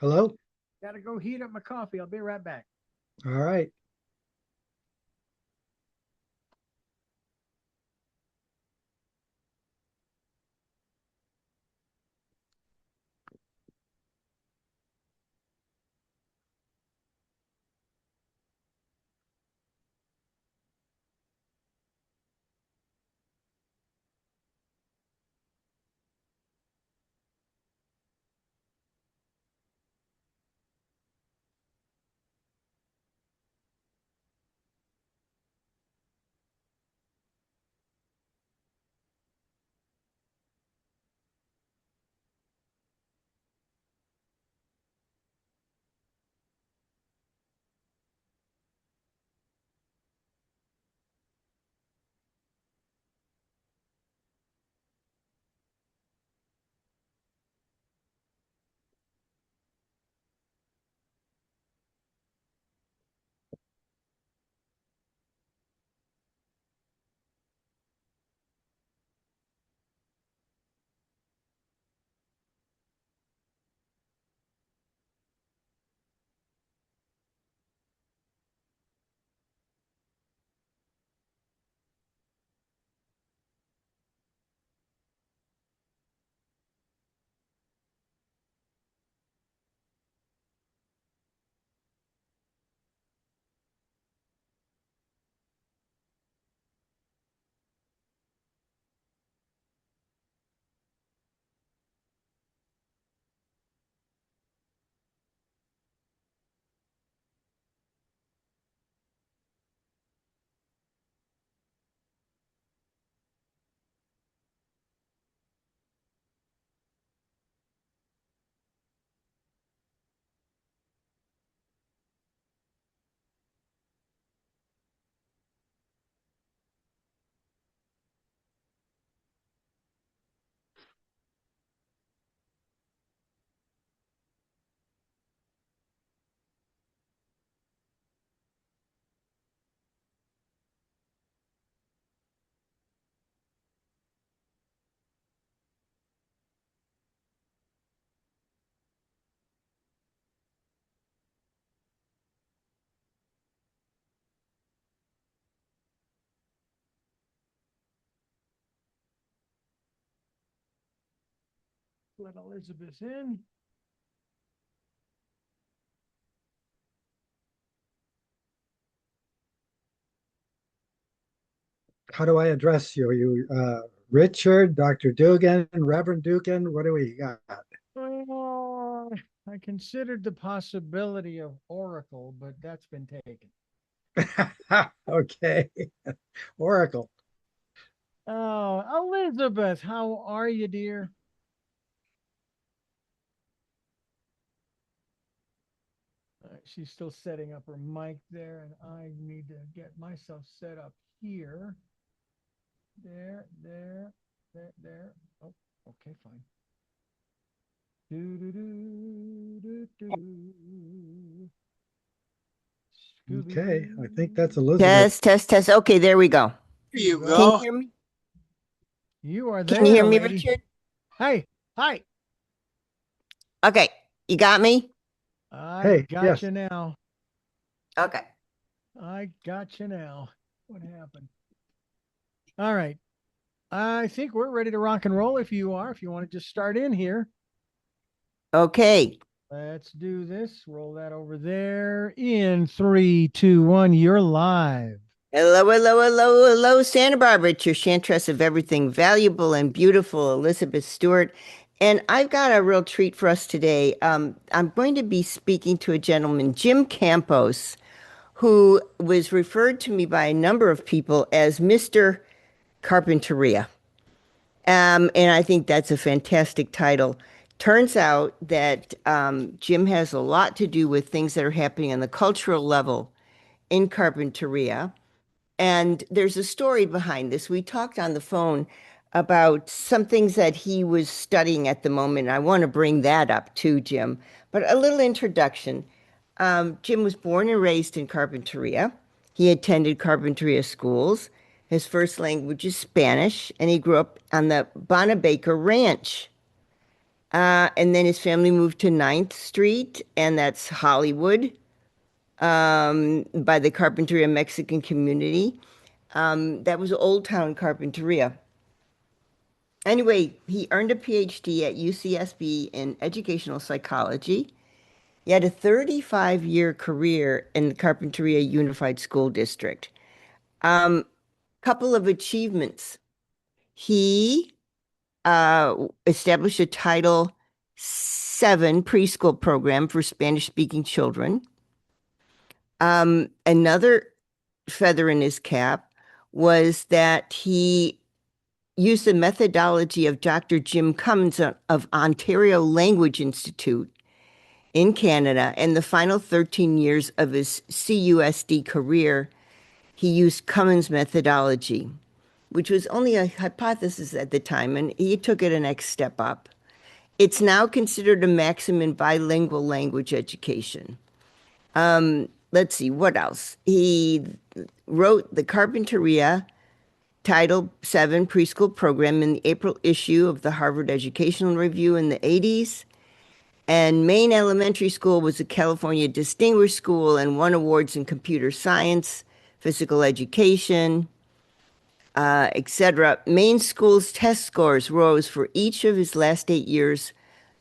Hello? Gotta go heat up my coffee. I'll be right back. All right. Let Elizabeth in. How do I address you? Are you Richard, Dr. Dugan, Reverend Dugan? What do we got? Oh, I considered the possibility of Oracle, but that's been taken. Okay. Oracle. Oh, Elizabeth, how are you, dear? She's still setting up her mic there, and I need to get myself set up here. There. Oh, okay, fine. Do do do do do. Scooby Okay. I think Doo. that's Elizabeth. Test, test, test. Okay, there we go. There Here you you Can go. you go. hear me? You are Can you there, hear me, lady. Richard? Hey, hi. Okay, you got me? I Hey, got yes. you now. Okay. I got you now. What happened? All right. I think we're ready to rock and roll if you are. If you want to just start in here, Okay. let's do this. Roll that over there in three, two, one. You're live. Hello, Santa Barbara. It's your chantress of everything valuable and beautiful, Elizabeth Stewart. And I've got a real treat for us today. I'm going to be speaking to a gentleman, Jim Campos, who was referred to me by a number of people as Mr. Carpinteria. And I think that's a fantastic title. Turns out that Jim has a lot to do with things that are happening on the cultural level in Carpinteria. And there's a story behind this. We talked on the phone about some things that he was studying at the moment. I want to bring that up too, Jim. But a little introduction. Jim was born and raised in Carpinteria. He attended Carpinteria schools. His first language is Spanish, and he grew up on the Bonnebaker Ranch. And then his family moved to Ninth Street, and that's Hollywood, by the Carpinteria Mexican community. That was Old Town Carpinteria. Anyway, he earned a PhD at UCSB in educational psychology. He had a 35-year career in the Carpinteria Unified School District. Couple of achievements. He established a Title VII preschool program for Spanish-speaking children. Another feather in his cap was that he used the methodology of Dr. Jim Cummins of Ontario Language Institute in Canada. And the final 13 years of his CUSD career, he used Cummins' methodology, which was only a hypothesis at the time, and he took it a next step up. It's now considered a maxim in bilingual language education. Let's see, what else? He wrote the Carpinteria Title VII preschool program in the April issue of the Harvard Educational Review in the 80s. And Maine Elementary School was a California Distinguished School and won awards in computer science, physical education, etc. Maine School's test scores rose for each of his last 8 years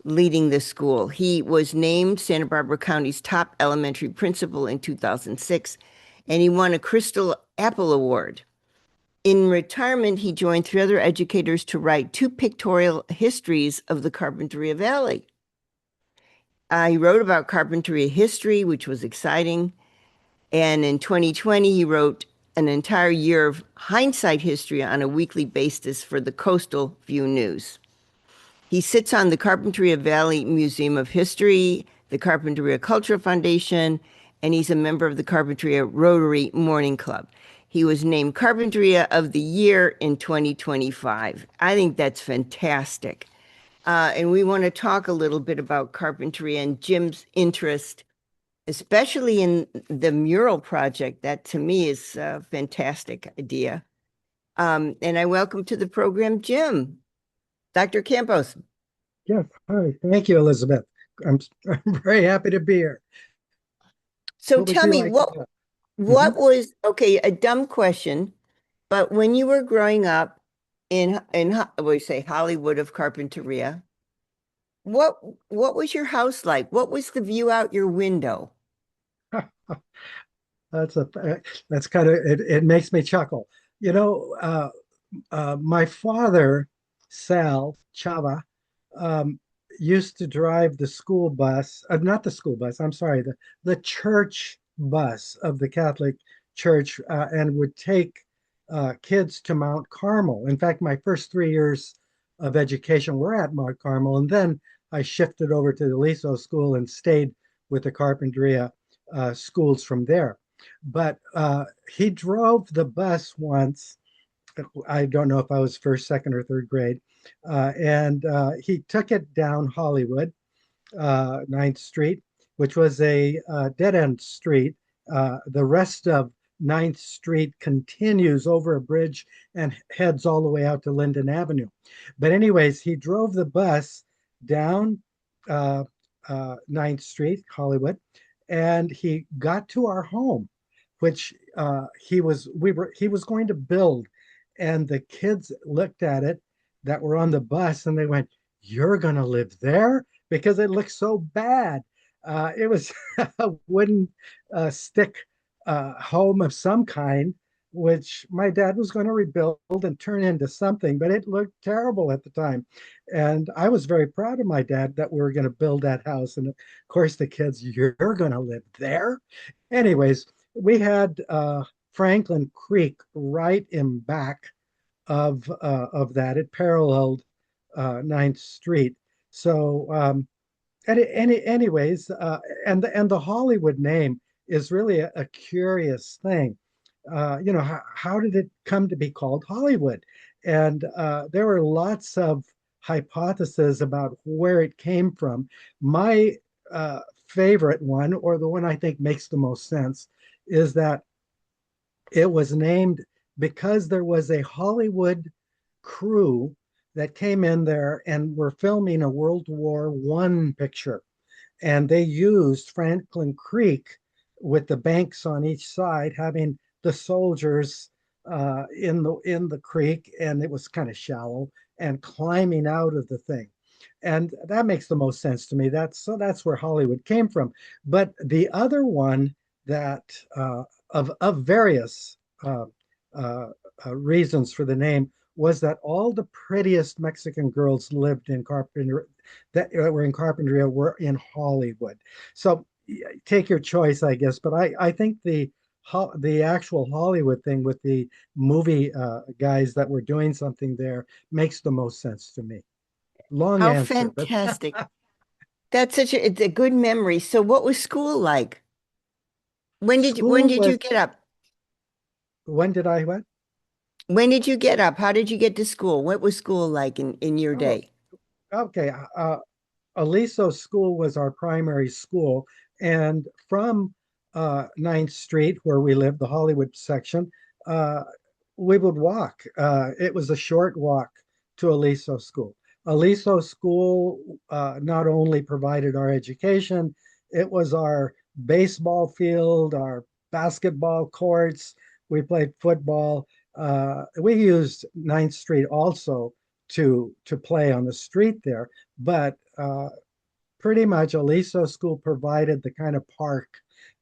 leading the school. He was named Santa Barbara County's top elementary principal in 2006, and he won a Crystal Apple Award. In retirement, he joined 3 other educators to write 2 pictorial histories of the Carpinteria Valley. He wrote about Carpinteria history, which was exciting. And in 2020, he wrote an entire year of hindsight history on a weekly basis for the Coastal View News. He sits on the Carpinteria Valley Museum of History, the Carpinteria Cultural Foundation, and he's a member of the Carpinteria Rotary Morning Club. He was named Carpinteria of the Year in 2025. I think that's fantastic. And we want to talk a little bit about Carpinteria and Jim's interest, especially in the mural project. That to me is a fantastic idea. And I welcome to the program, Jim. Dr. Campos. Yes, hi. Thank you, Elizabeth. I'm very happy to be here. So tell me, what was, okay, a dumb question, but when you were growing up in we say Hollywood of Carpinteria, what was your house like? What was the view out your window? That's kind of it makes me chuckle. You know, my father, Sal Chava, used to drive the school bus, not the school bus, I'm sorry, the church bus of the Catholic Church, and would take kids to Mount Carmel. In fact, my first 3 years of education were at Mount Carmel, and then I shifted over to the Liso School and stayed with the Carpinteria schools from there. But he drove the bus once. I don't know if I was first, second, or third grade. And he took it down Hollywood, 9th Street, which was a dead-end street. The rest of 9th Street continues over a bridge and heads all the way out to Linden Avenue. But anyways, he drove the bus down 9th Street, Hollywood, and he got to our home, which he was going to build. And the kids looked at it that were on the bus and they went, "You're going to live there?" Because it looked so bad. It was a wooden stick home of some kind, which my dad was going to rebuild and turn into something, but it looked terrible at the time. And I was very proud of my dad that we were going to build that house. And of course, the kids, "You're going to live there?" Anyways, we had Franklin Creek right in back of that. It paralleled 9th Street. So anyways, and the Hollywood name is really a curious thing. You know, how did it come to be called Hollywood? And there were lots of hypotheses about where it came from. My favorite one, or the one I think makes the most sense, is that it was named because there was a Hollywood crew that came in there and were filming a World War I picture, and they used Franklin Creek with the banks on each side, having the soldiers in the creek, and it was kind of shallow, and climbing out of the thing. And that makes the most sense to me. That's where Hollywood came from. But the other one that of various uh, uh, reasons for the name was that all the prettiest Mexican girls lived in Carpinteria, that were in Carpinteria, were in Hollywood. So take your choice, I guess. But I think the actual Hollywood thing with the movie guys that were doing something there makes the most sense to me. Long How answer, but fantastic. That's it's a good memory. So what was school like? When school did you was, get up? when did I what? When did you get up? How did you get to school? What was school like in your Oh, day? okay. Aliso School was our primary school, and from 9th Street, where we lived, the Hollywood section, uh, we would walk. It was a short walk to Aliso School. Aliso School not only provided our education, it was our baseball field, our basketball courts. We played football. We used 9th Street also to play on the street there, but pretty much Aliso School provided the kind of park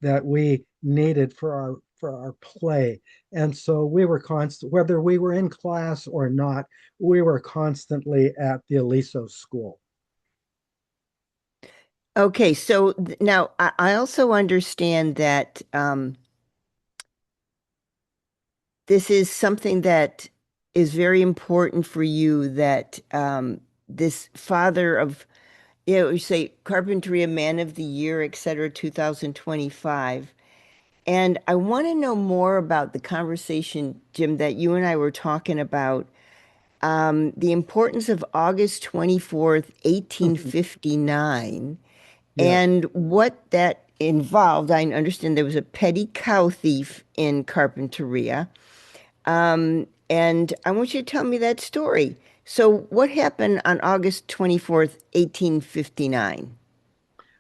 that we needed for our play. And so we were constant, whether we were in class or not, we were constantly at the Aliso School. Okay, so now I also understand that this is something that is very important for you that this father of, you say Carpinteria Man of the Year, et cetera, 2025. And I want to know more about the conversation, Jim, that you and I were talking about, the importance of August 24th, 1859, Yes. and what that involved. I understand there was a petty cow thief in Carpinteria. And I want you to tell me that story. So, what happened on August 24th, 1859?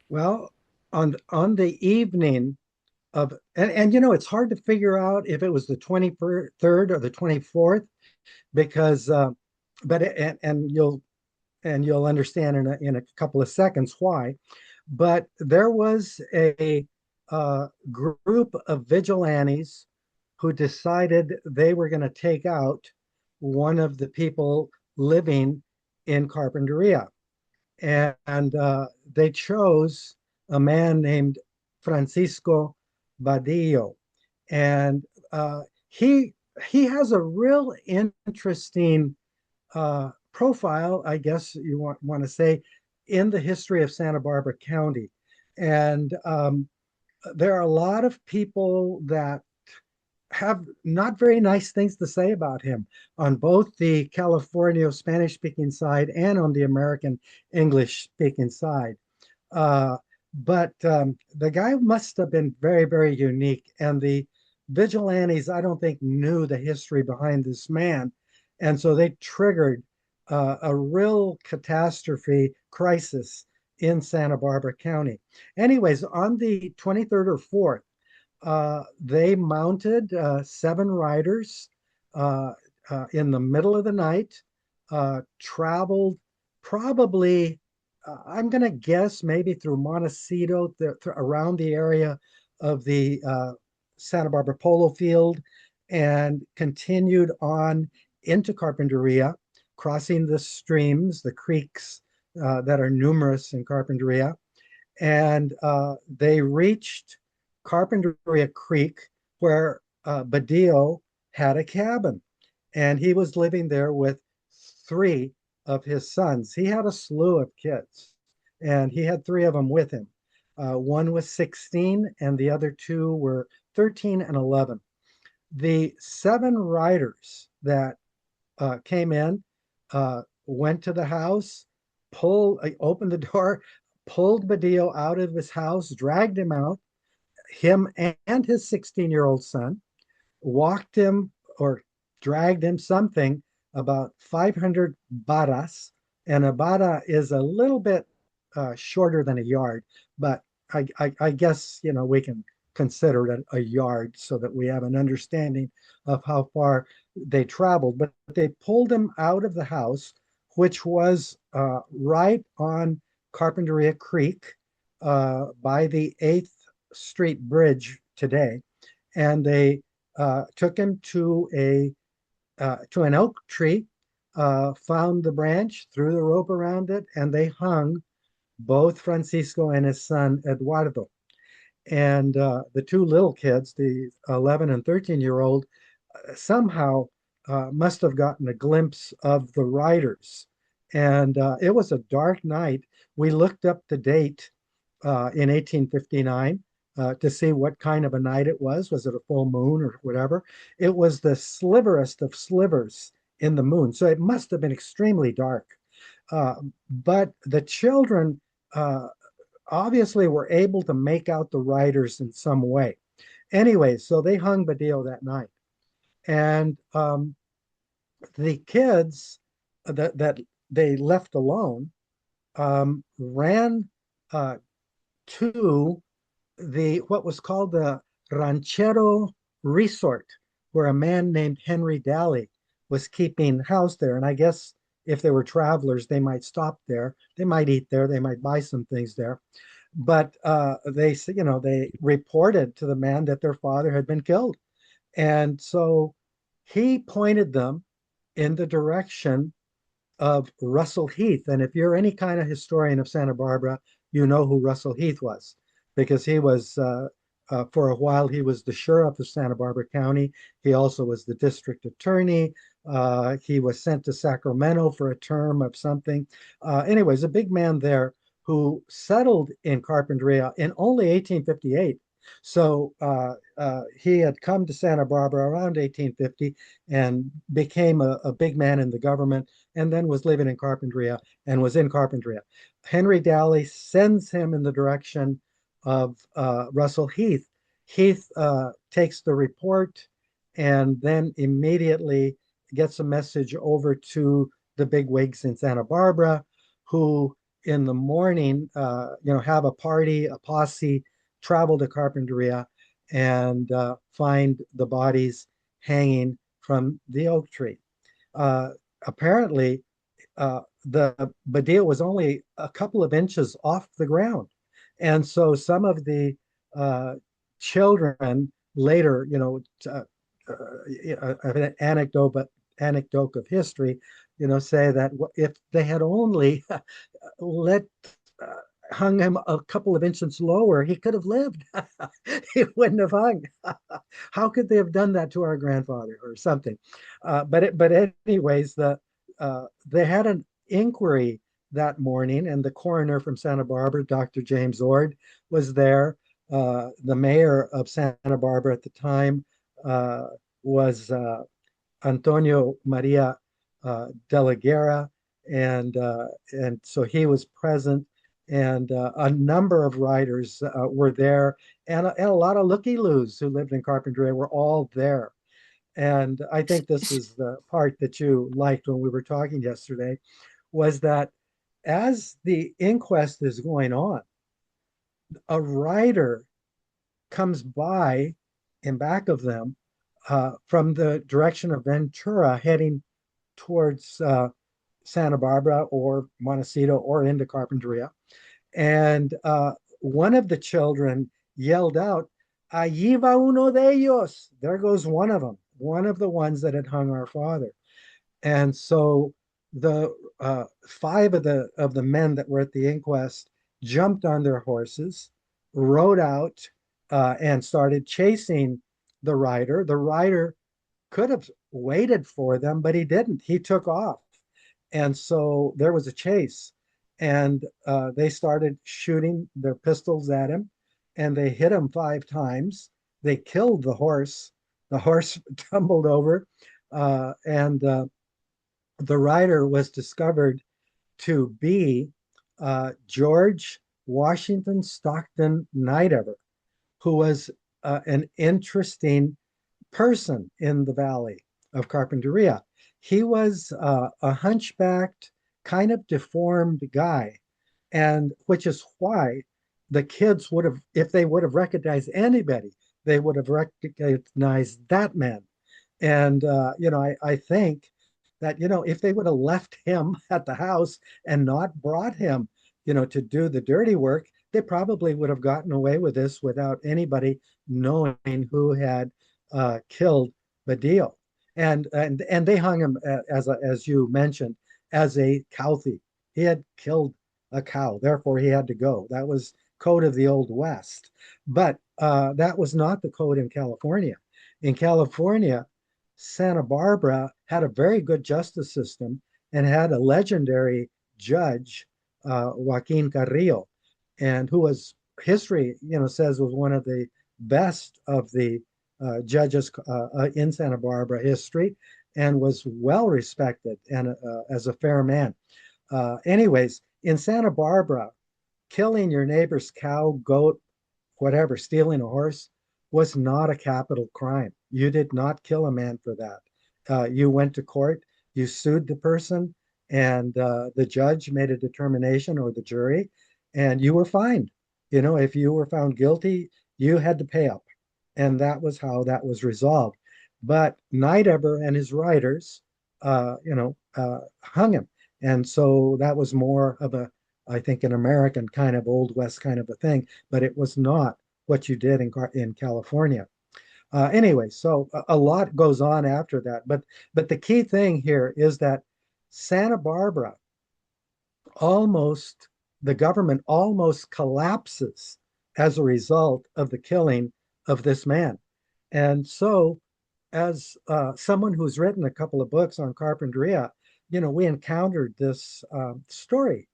Well, on the evening and you know, it's hard to figure out if it was the 23rd or the 24th because but and you'll understand in a couple of seconds why. But there was a group of vigilantes who decided they were going to take out one of the people living in Carpinteria. And they chose a man named Francisco Badillo. And he he has a real interesting profile, I guess you want to say, in the history of Santa Barbara County. And there are a lot of people that have not very nice things to say about him on both the California Spanish speaking side and on the American English speaking side. Uh, but the guy must have been very, very unique. And the vigilantes, I don't think, knew the history behind this man. And so they triggered a real catastrophe crisis in Santa Barbara County. Anyways, on the 23rd or 4th, they mounted 7 riders in the middle of the night, traveled probably, I'm going to guess, maybe through Montecito, around the area of the Santa Barbara Polo Field, and continued on into Carpinteria, crossing the streams, the creeks that are numerous in Carpinteria. And they reached Carpinteria Creek, where Badillo had a cabin, and he was living there with 3 of his sons. He had a slew of kids, and he had 3 of them with him. One was 16, and the other 2 were 13 and 11. The 7 riders that came in, went to the house, opened the door, pulled Badillo out of his house, dragged him out, him and his 16-year-old son, walked him or dragged him something about 500 barras, and a barra is a little bit shorter than a yard, but I guess we can consider it a yard so that we have an understanding of how far they traveled. But they pulled him out of the house, which was right on Carpinteria Creek by the 8th Street Bridge today, and they took him to an oak tree, found the branch, threw the rope around it, and they hung both Francisco and his son Eduardo. And the two little kids, the 11 and 13-year-old, somehow must have gotten a glimpse of the riders. And it was a dark night. We looked up the date in 1859 to see what kind of a night it was. Was it a full moon or whatever? It was the sliverest of slivers in the moon. So it must have been extremely dark. But the children obviously were able to make out the riders in some way. Anyway, so they hung Badillo that night. And the kids that they left alone ran to what was called the Ranchero Resort, where a man named Henry Daly was keeping house there. And I guess if they were travelers, they might stop there. They might eat there. They might buy some things there. But they reported to the man that their father had been killed. And so he pointed them in the direction of Russell Heath. And if you're any kind of historian of Santa Barbara, you know who Russell Heath was, because he was, for a while, he was the sheriff of Santa Barbara County. He also was the district attorney. He was sent to Sacramento for a term of something. Anyways, a big man there who settled in Carpinteria in only 1858. So he had come to Santa Barbara around 1850 and became a big man in the government, and then was living in Carpinteria and was in Carpinteria. Henry Daly sends him in the direction of Russell Heath. Heath takes the report and then immediately gets a message over to the big wigs in Santa Barbara, who in the morning, have a party, a posse, travel to Carpinteria and find the bodies hanging from the oak tree. Apparently, the Badillo was only a couple of inches off the ground. And so some of the children later, an anecdote of history, say that if they had only let hung him a couple of inches lower, he could have lived. He wouldn't have hung. How could they have done that to our grandfather or something? But anyways, they had an inquiry that morning, and the coroner from Santa Barbara, Dr. James Ord, was there. The mayor of Santa Barbara at the time was Antonio Maria de la Guerra, and so he was present, and a number of writers were there, and a lot of looky-loos who lived in Carpinteria were all there. And I think this is the part that you liked when we were talking yesterday, was that as the inquest is going on, a rider comes by in back of them from the direction of Ventura, heading towards Santa Barbara or Montecito or into Carpinteria. And one of the children yelled out, "Allí va uno de ellos." There goes one of them, one of the ones that had hung our father. And so the five of the men that were at the inquest jumped on their horses, rode out, and started chasing the rider. The rider could have waited for them, but he didn't. He took off. And so there was a chase, and they started shooting their pistols at him, and they hit him 5 times. They killed the horse. The horse tumbled over, and the rider was discovered to be George Washington Stockton Nightover, who was an interesting person in the valley of Carpinteria. He was a hunchbacked, kind of deformed guy, and which is why the kids would have, if they would have recognized anybody, they would have recognized that man. And I think that if they would have left him at the house and not brought him, to do the dirty work, they probably would have gotten away with this without anybody knowing who had killed Badillo. And they hung him as you mentioned as a cow thief. He had killed a cow, therefore he had to go. That was code of the Old West. But that was not the code in California. In California, Santa Barbara had a very good justice system and had a legendary judge, Joaquin Carrillo, and who was history, says was one of the best of the judges in Santa Barbara history, and was well respected and as a fair man. Anyways, in Santa Barbara, killing your neighbor's cow, goat, whatever, stealing a horse was not a capital crime. You did not kill a man for that. You went to court, you sued the person, and the judge made a determination, or the jury, and you were fined. If you were found guilty, you had to pay up. And that was how that was resolved. But Nidever and his writers, hung him. And so that was more of I think, an American kind of Old West kind of a thing, but it was not what you did in California. Anyway, so a lot goes on after that, but the key thing here is that Santa Barbara almost the government almost collapses as a result of the killing of this man. And so, as someone who's written a couple of books on Carpinteria, we encountered this story.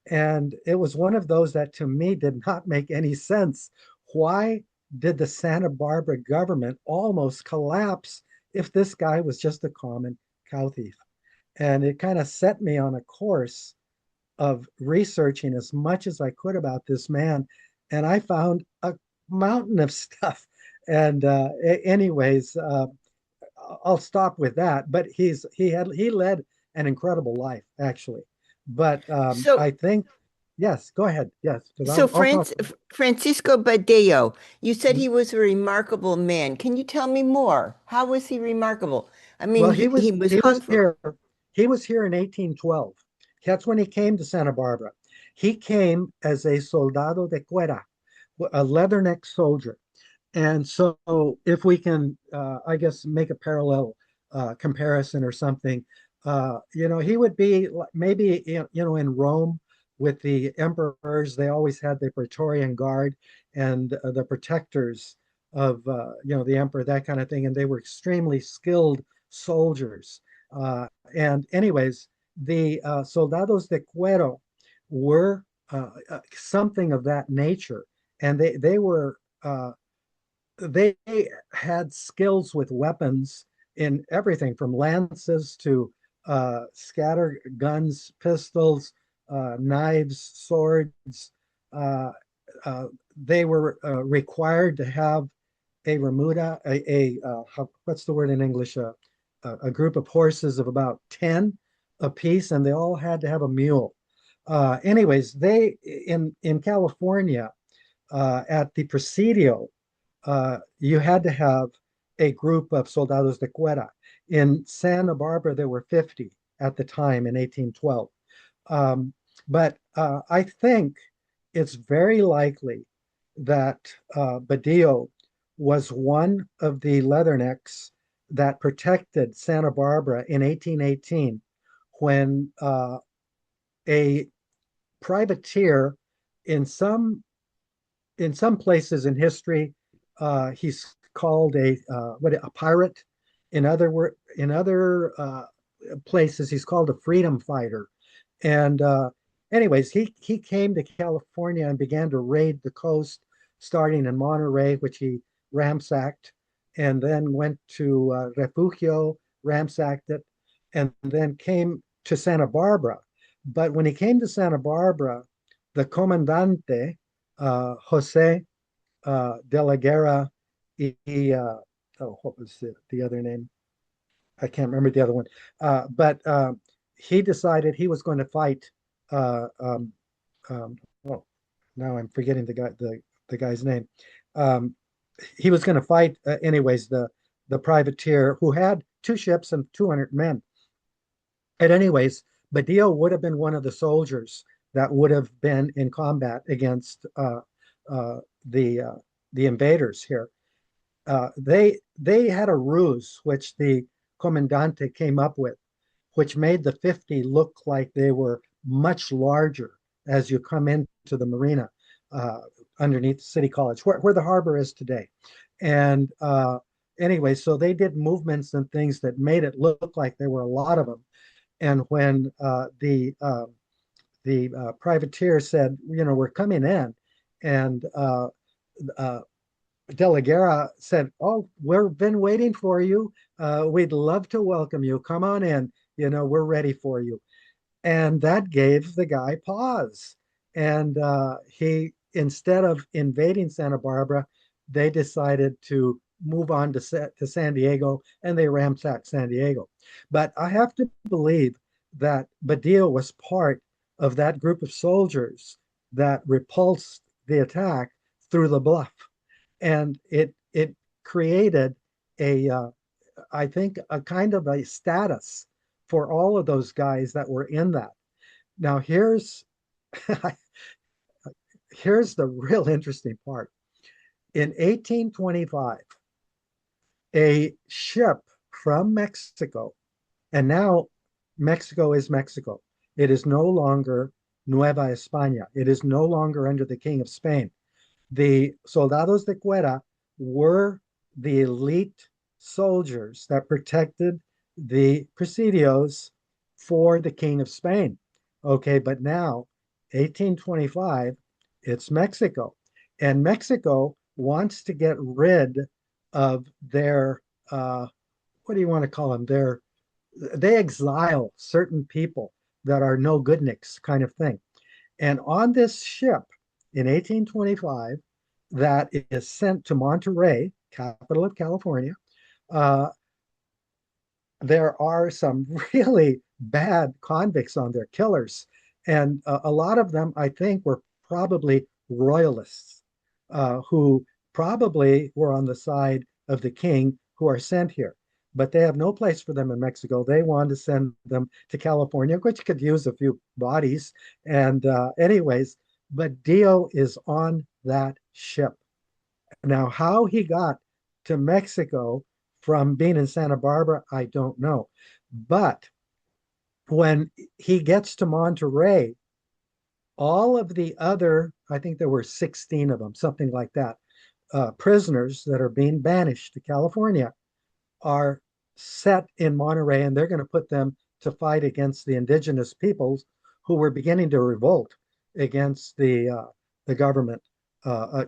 And it was one of those that to me did not make any sense. Why did the Santa Barbara government almost collapse if this guy was just a common cow thief? And it kind of set me on a course of researching as much as I could about this man. And I found a mountain of stuff. And anyways, I'll stop with that. But he led an incredible life, actually. But So, I think, yes, go ahead. Yes, because so I'll talk. Francisco Badillo, you said Mhm. he was a remarkable man. Can you tell me more? How was he remarkable? I mean, Well, he was he hung was for. here. He was here in 1812. That's when he came to Santa Barbara. He came as a soldado de cuera, a leatherneck soldier. And so, if we can, I guess, make a parallel comparison or something, he would be maybe, in Rome with the emperors. They always had the Praetorian Guard and the protectors of, the emperor, that kind of thing. And they were extremely skilled soldiers. And, anyways, the soldados de cuero were something of that nature. And they had skills with weapons in everything from lances to scatter guns, pistols, knives, swords. Uh, they were required to have a remuda, what's the word in English? A group of horses of about 10 apiece, and they all had to have a mule. Anyways, they in California at the Presidio, you had to have a group of soldados de cuera. In Santa Barbara, there were 50 at the time in 1812. Um, but I think it's very likely that Badillo was one of the leathernecks that protected Santa Barbara in 1818 when a privateer in some places in history, he's called a pirate. In other places, he's called a freedom fighter. And anyways, he came to California and began to raid the coast, starting in Monterey, which he ransacked, and then went to Refugio, ransacked it, and then came to Santa Barbara. But when he came to Santa Barbara, the comandante, Jose de la Guerra, he, oh, what was the other name? I can't remember the other one, but he decided he was going to fight. Uh, um, oh, now I'm forgetting the guy's name. Um, he was going to fight anyways the privateer who had two ships and 200 men. And anyways, Badillo would have been one of the soldiers that would have been in combat against uh, the uh, the invaders here. They had a ruse which the comandante came up with, which made the 50 look like they were much larger as you come into the marina uh, underneath City College, where the harbor is today. And anyway, so they did movements and things that made it look like there were a lot of them. And when the privateer said, we're coming in, and uh, De la Guerra said, "Oh, we've been waiting for you. We'd love to welcome you. Come on in. We're ready for you." And that gave the guy pause. And he, instead of invading Santa Barbara, they decided to move on to San Diego, and they ransacked San Diego. But I have to believe that Badillo was part of that group of soldiers that repulsed the attack through the bluff, and it created a I think a kind of a status for all of those guys that were in that. Now here's the real interesting part. In 1825, a ship from Mexico, and now Mexico is Mexico. It is no longer Nueva España. It is no longer under the King of Spain. The soldados de cuera were the elite soldiers that protected the presidios for the King of Spain. Okay, but now, 1825, it's Mexico. And Mexico wants to get rid of their, what do you want to call them? They exile certain people that are no goodniks kind of thing. And on this ship in 1825, that is sent to Monterey, capital of California, uh, there are some really bad convicts on there, killers. And a lot of them, I think, were probably royalists who probably were on the side of the king who are sent here. But they have no place for them in Mexico. They want to send them to California, which could use a few bodies. And anyways, but Dio is on that ship. Now, how he got to Mexico from being in Santa Barbara, I don't know. But when he gets to Monterey, all of the other, I think there were 16 of them, something like that, prisoners that are being banished to California are set in Monterey, and they're going to put them to fight against the indigenous peoples who were beginning to revolt against the government,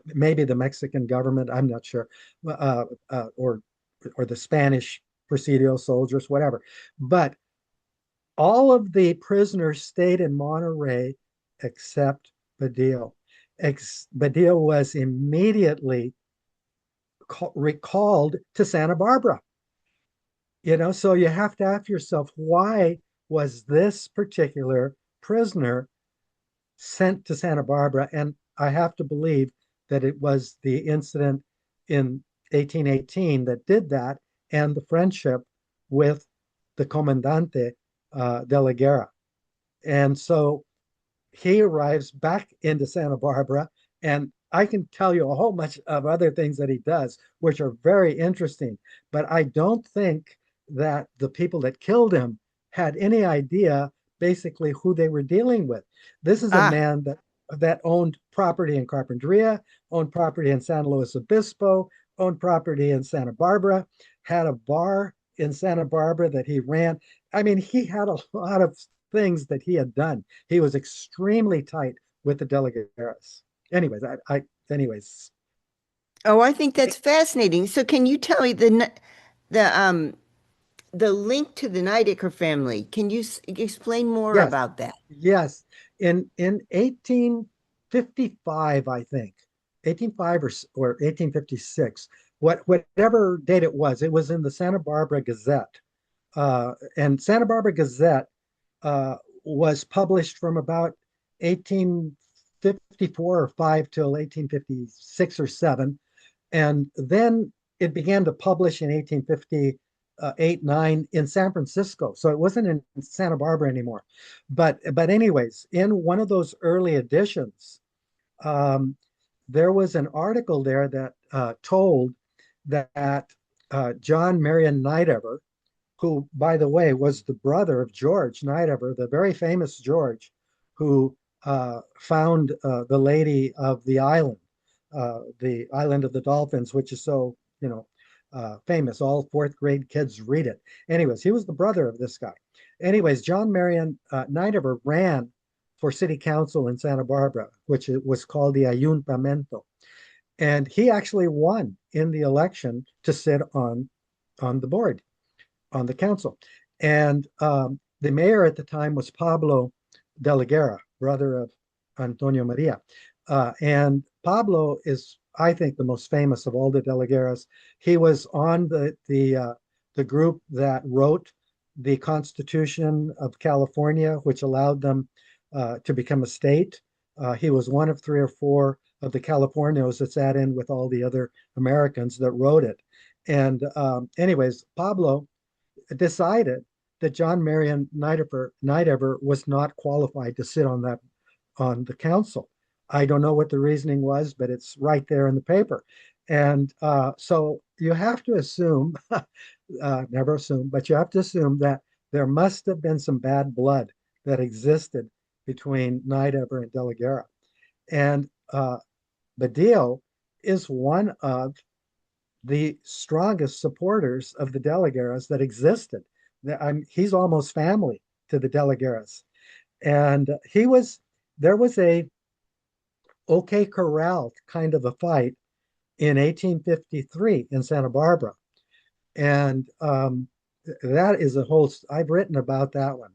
maybe the Mexican government, I'm not sure, or the Spanish presidio soldiers, whatever. But all of the prisoners stayed in Monterey except Badillo. Badillo was immediately recalled to Santa Barbara. So you have to ask yourself, why was this particular prisoner sent to Santa Barbara? And I have to believe that it was the incident in 1818 that did that, and the friendship with the Comandante de la Guerra. And so he arrives back into Santa Barbara, and I can tell you a whole bunch of other things that he does, which are very interesting. But I don't think that the people that killed him had any idea basically who they were dealing with. This is a Ah, man that owned property in Carpinteria, owned property in San Luis Obispo, owned property in Santa Barbara, had a bar in Santa Barbara that he ran. I mean, he had a lot of things that he had done. He was extremely tight with the De La Guerras. Anyways, anyways, oh, I think that's fascinating. So can you tell me the the link to the Niedicker family? Can you explain more yes, about that? yes. In 1855, I think, 1855 or 1856, whatever date it was in the Santa Barbara Gazette. And Santa Barbara Gazette uh, was published from about 1854 or 5 till 1856 or 7. And then it began to publish in 1858, 9 in San Francisco. So it wasn't in Santa Barbara anymore. But anyways, in one of those early editions, um, there was an article there that told that John Marion Nightover, who, by the way, was the brother of George Nightover, the very famous George, who found the Lady of the Island of the Dolphins, which is so, famous. All fourth grade kids read it. Anyways, he was the brother of this guy. Anyways, John Marion Nightover ran for city council in Santa Barbara, which it was called the Ayuntamiento. And he actually won in the election to sit on the board, on the council. And the mayor at the time was Pablo de la Guerra, brother of Antonio Maria. And Pablo is, I think, the most famous of all the de la Guerras. He was on the group that wrote the Constitution of California, which allowed them to become a state. He was one of 3 or 4 of the Californios that sat in with all the other Americans that wrote it. And anyways, Pablo decided that John Marion Nightover was not qualified to sit on the council. I don't know what the reasoning was, but it's right there in the paper. And so you have to assume, never assume, but you have to assume that there must have been some bad blood that existed between Nightover and De La Guerra. And Badillo is one of the strongest supporters of the De La Guerras that existed. He's almost family to the De La Guerras. And there was a OK Corral kind of a fight in 1853 in Santa Barbara. And that is I've written about that one,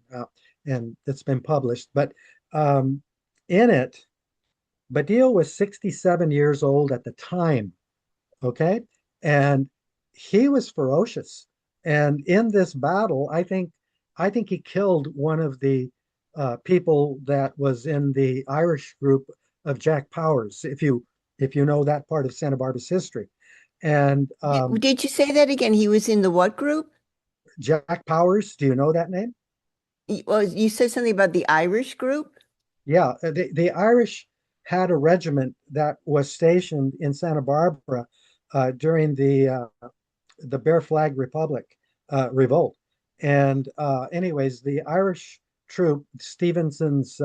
and it's been published. But in it, Badillo was 67 years old at the time. Okay. And he was ferocious. And in this battle, I think he killed one of the people that was in the Irish group of Jack Powers, if you know that part of Santa Barbara's history. And Did you say that again? He was in the what group? Jack Powers, do you know that name? Well, you said something about the Irish group. Yeah, the Irish had a regiment that was stationed in Santa Barbara during the Bear Flag Republic revolt. And anyways, the Irish troop, Stevenson's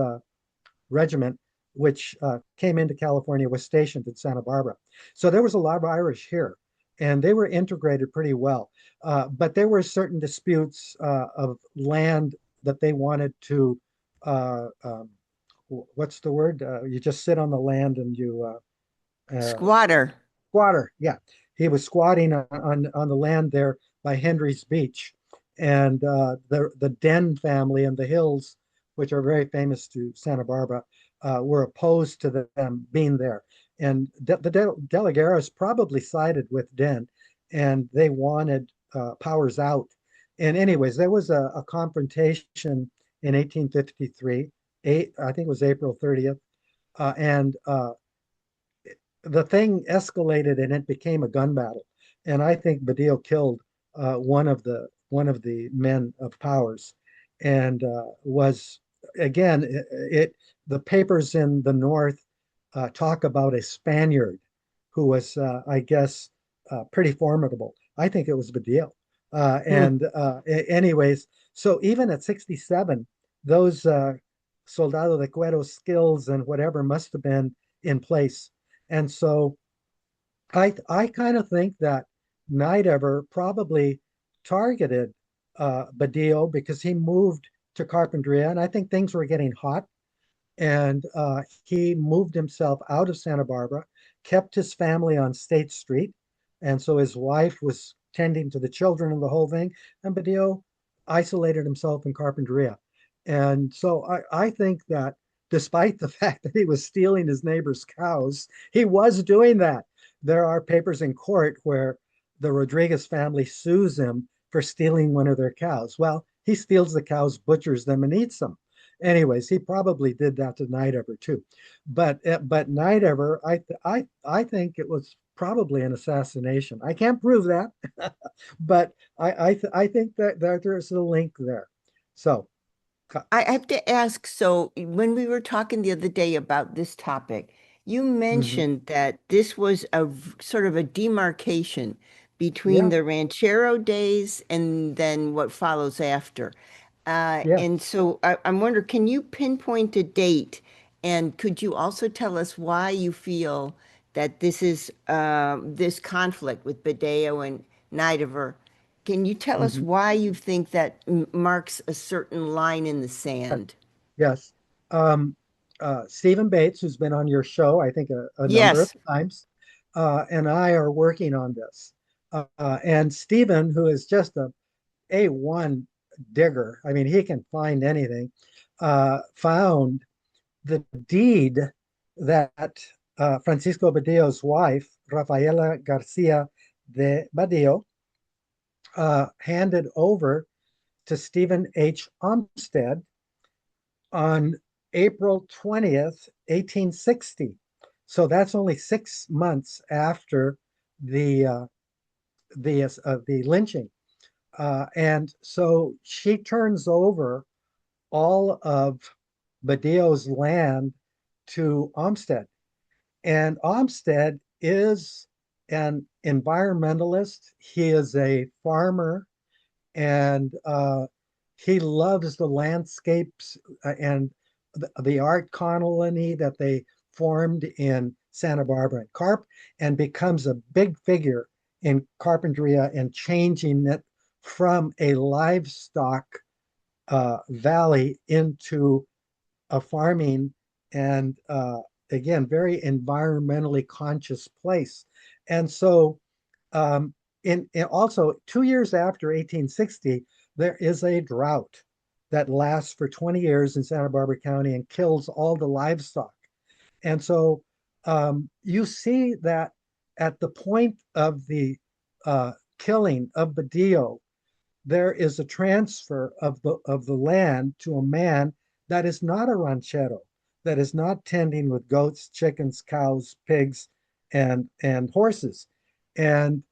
regiment, which came into California, was stationed in Santa Barbara. So there was a lot of Irish here, and they were integrated pretty well. But there were certain disputes of land that they wanted to, what's the word? You just sit on the land and you Squatter. squatter. Yeah, he was squatting on the land there by Hendry's Beach, and the Den family in the hills, which are very famous to Santa Barbara, were opposed to them being there. And the De La Guerras probably sided with Den, and they wanted Powers out. And anyways, there was a confrontation in 1853. I think it was April 30th, and the thing escalated and it became a gun battle. And I think Badillo killed one of the men of Powers, and was again the papers in the North talk about a Spaniard who was, I guess, pretty formidable. I think it was Badillo. And anyways, so even at 67, those soldado de cuero skills and whatever must have been in place. And so I kind of think that Nightover probably targeted Badillo because he moved to Carpinteria, and I think things were getting hot. And he moved himself out of Santa Barbara, kept his family on State Street, and so his wife was tending to the children and the whole thing. And Badillo isolated himself in Carpinteria. And so I think that despite the fact that he was stealing his neighbor's cows, he was doing that. There are papers in court where the Rodriguez family sues him for stealing one of their cows. Well, he steals the cows, butchers them, and eats them. Anyways, he probably did that to Night Ever too. But Night Ever, I think it was probably an assassination. I can't prove that, but I think that there's a link there. So, I have to ask, so when we were talking the other day about this topic, you mhm. mentioned that this was sort of a demarcation between Yeah, the ranchero days and then what follows after. yeah. And so I'm wondering, can you pinpoint a date? And could you also tell us why you feel that this is this conflict with Badeo and Nidever? Can you tell us Mhm. why you think that marks a certain line in the sand? Yes. Um, Stephen Bates, who's been on your show, I think a number of Yes. times, and I are working on this. And Stephen, who is just a A1 digger, I mean, he can find anything, found the deed that Francisco Badillo's wife, Rafaela Garcia de Badillo, handed over to Stephen H. Olmsted on April 20th, 1860. So that's only 6 months after the the lynching, and so she turns over all of Badillo's land to Olmsted, and Olmsted is an environmentalist. He is a farmer, and he loves the landscapes and the art colony that they formed in Santa Barbara and Carp, and becomes a big figure in Carpinteria and changing it from a livestock valley into a farming and again, very environmentally conscious place. And so in also 2 years after 1860, there is a drought that lasts for 20 years in Santa Barbara County and kills all the livestock. And so you see that at the point of the killing of Badillo, there is a transfer of the land to a man that is not a ranchero, that is not tending with goats, chickens, cows, pigs, and horses. And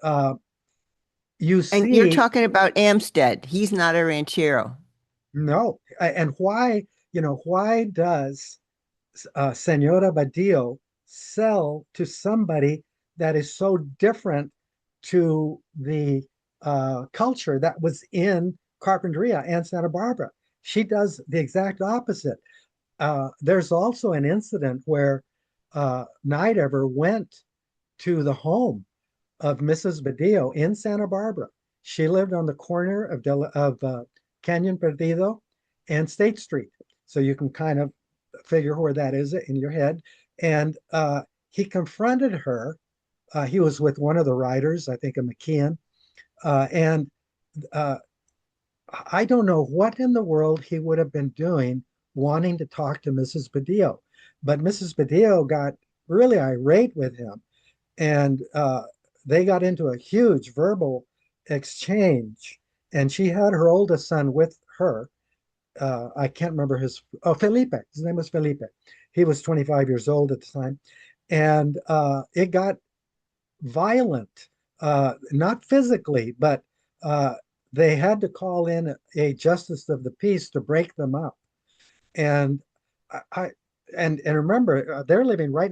you And you're see, talking about Amstead. He's not a ranchero. no, and why, why does Senora Badillo sell to somebody that is so different to the culture that was in Carpinteria and Santa Barbara? She does the exact opposite. There's also an incident where Night Ever went to the home of Mrs. Badillo in Santa Barbara. She lived on the corner of Canyon Perdido and State Street. So you can kind of figure where that is in your head. And he confronted her. He was with one of the riders, I think a McKeon. And uh, I don't know what in the world he would have been doing wanting to talk to Mrs. Badillo. But Mrs. Badillo got really irate with him, and they got into a huge verbal exchange. And she had her oldest son with her. I can't remember Felipe. His name was Felipe. He was 25 years old at the time. And it got violent, not physically, but uh, they had to call in a justice of the peace to break them up. And I and remember, they're living right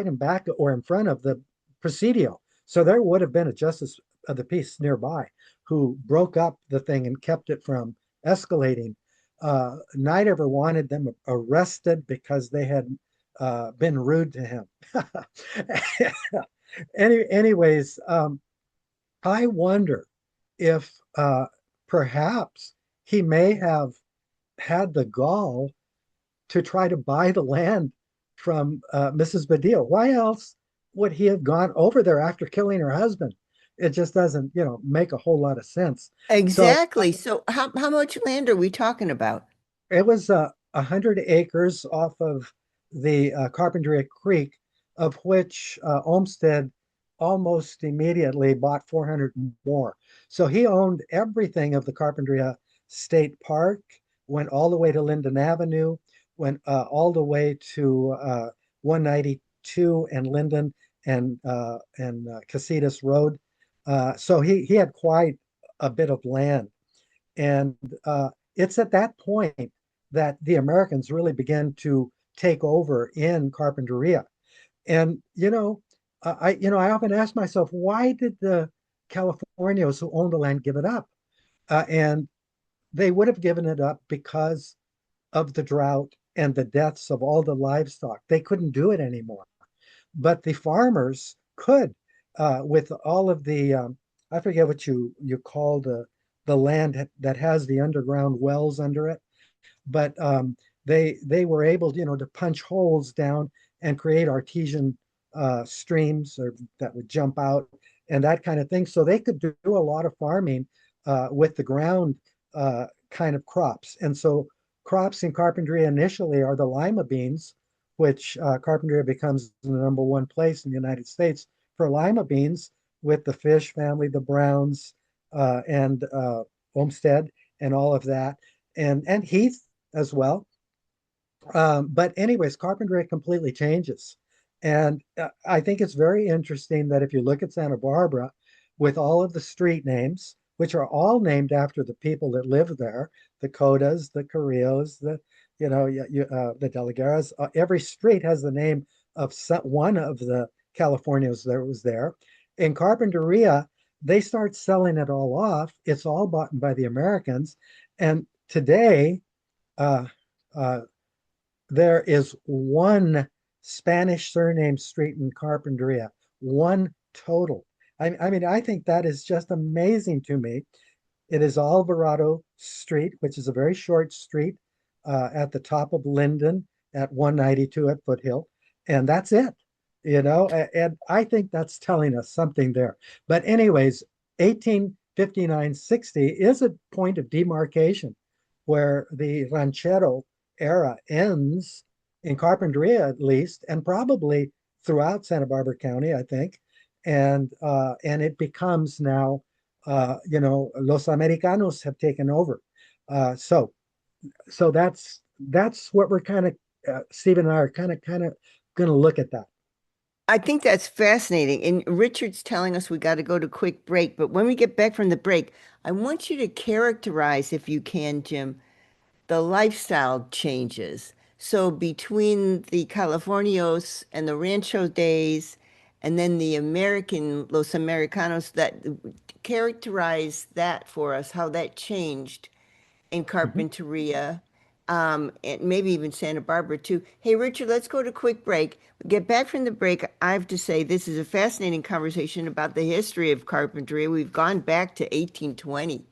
in back or in front of the Presidio, so there would have been a justice of the peace nearby who broke up the thing and kept it from escalating. Knight ever wanted them arrested because they had been rude to him. Anyways, I wonder if perhaps he may have had the gall to try to buy the land from Mrs. Badillo. Why else would he have gone over there after killing her husband? It just doesn't, make a whole lot of sense. So Exactly. So how much land are we talking about? it was 100 acres off of the Carpinteria Creek, of which Olmsted almost immediately bought 400 more. So he owned everything of the Carpinteria State Park, went all the way to Linden Avenue, went all the way to 192 and Linden and Casitas Road. So he had quite a bit of land. And it's at that point that the Americans really began to take over in Carpinteria. And I often ask myself, why did the Californios who owned the land give it up? And they would have given it up because of the drought and the deaths of all the livestock. They couldn't do it anymore. But the farmers could, with all of the, I forget what you call the land that has the underground wells under it, but they were able, to punch holes down and create artesian streams that would jump out and that kind of thing. So they could do a lot of farming with the ground kind of crops. And so crops in Carpinteria initially are the lima beans, which Carpinteria becomes the #1 place in the United States for lima beans with the Fish family, the Browns, and Olmsted and all of that, and Heath as well. But anyways, Carpinteria completely changes. And I think it's very interesting that if you look at Santa Barbara with all of the street names, which are all named after the people that live there, the Codas, the Carrillos, the De La Gueras, every street has the name of one of the Californios that was there. In Carpinteria, they start selling it all off. It's all bought by the Americans. And today, uh, uh, there is one Spanish surname street in Carpinteria, one total. I mean, I think that is just amazing to me. It is Alvarado Street, which is a very short street at the top of Linden at 192 at Foothill, and that's it. And I think that's telling us something there. But anyways, 1859-60 is a point of demarcation where the ranchero era ends in Carpinteria at least, and probably throughout Santa Barbara County, I think, and it becomes now, Los Americanos have taken over. So that's what we're kind of Steve and I are kind of going to look at that. I think that's fascinating. And Richard's telling us we got to go to quick break. But when we get back from the break, I want you to characterize, if you can, Jim, the lifestyle changes. So between the Californios and the Rancho days, and then the Los Americanos, that characterize that for us, how that changed in Mhm. Carpinteria, and maybe even Santa Barbara too. Hey, Richard, let's go to quick break. We get back from the break. I have to say, this is a fascinating conversation about the history of Carpinteria. We've gone back to 1820.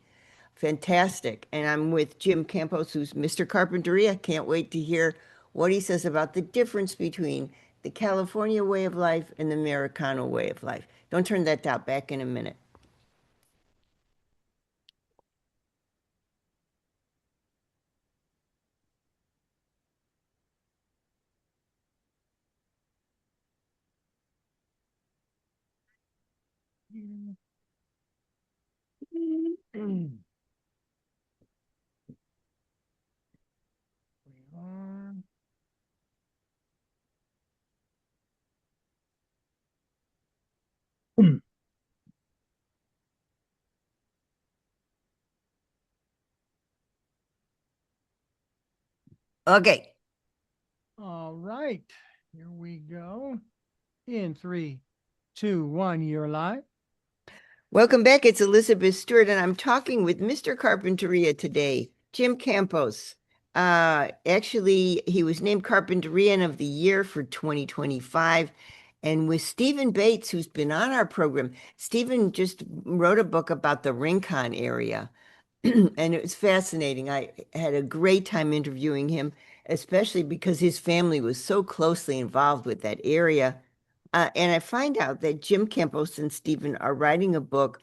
Fantastic. And I'm with Jim Campos, who's Mr. Carpinteria. Can't wait to hear what he says about the difference between the California way of life and the Americano way of life. Don't turn that dial. Back in a minute. Okay. All right, here we go. In three, two, one, you're live. Welcome back. It's Elizabeth Stewart, and I'm talking with Mr. Carpinteria today, Jim Campos. Actually, he was named Carpinterian of the Year for 2025. And with Stephen Bates, who's been on our program, Stephen just wrote a book about the Rincon area. And it was fascinating. I had a great time interviewing him, especially because his family was so closely involved with that area. And I find out that Jim Campos and Stephen are writing a book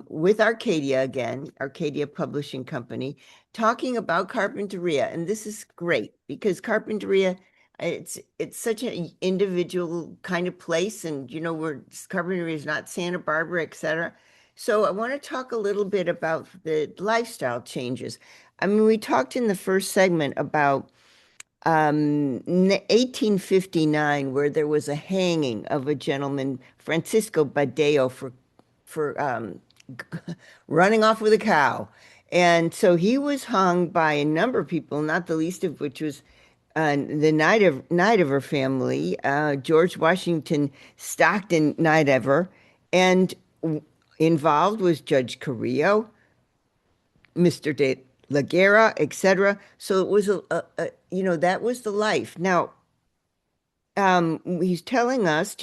with Arcadia again, Arcadia Publishing Company, talking about Carpinteria. And this is great because Carpinteria, It's such an individual kind of place, and we're Carpinteria is not Santa Barbara, etc. So I want to talk a little bit about the lifestyle changes. I mean, we talked in the first segment about 1859, where there was a hanging of a gentleman, Francisco Badeo, for running off with a cow. And so he was hung by a number of people, not the least of which was the Nidever family, George Washington Stockton Nidever, and involved was Judge Carrillo, Mr. de la Guerra, etc. So it was that was the life. Now, Jim is telling us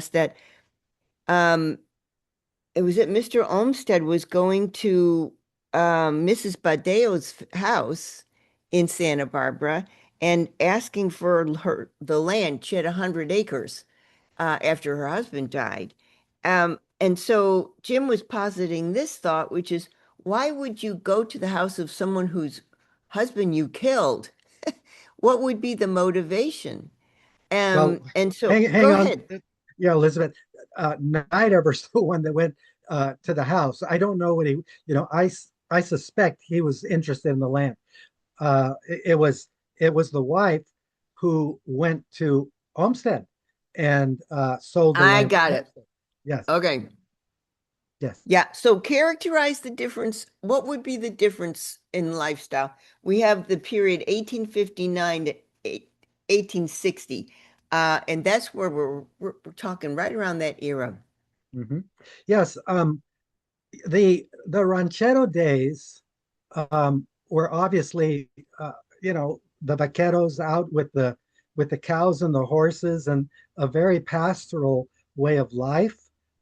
that um, it was that Mr. Olmsted was going to Mrs. Badeo's house in Santa Barbara and asking for the land. She had 100 acres after her husband died. And so Jim was positing this thought, which is, why would you go to the house of someone whose husband you killed? What would be the motivation? Well, And so hang go on. ahead. Yeah, Elizabeth, Nidever's the one that went to the house. I don't know what I suspect he was interested in the land. It was the wife who went to Olmsted and sold the I land. got it. Yes, Okay. yes. Yeah. So characterize the difference. What would be the difference in lifestyle? We have the period 1859 to 1860. And that's where we're talking right around that era. Mhm. Yes. The ranchero days were obviously the vaqueros out with the cows and the horses, and a very pastoral way of life.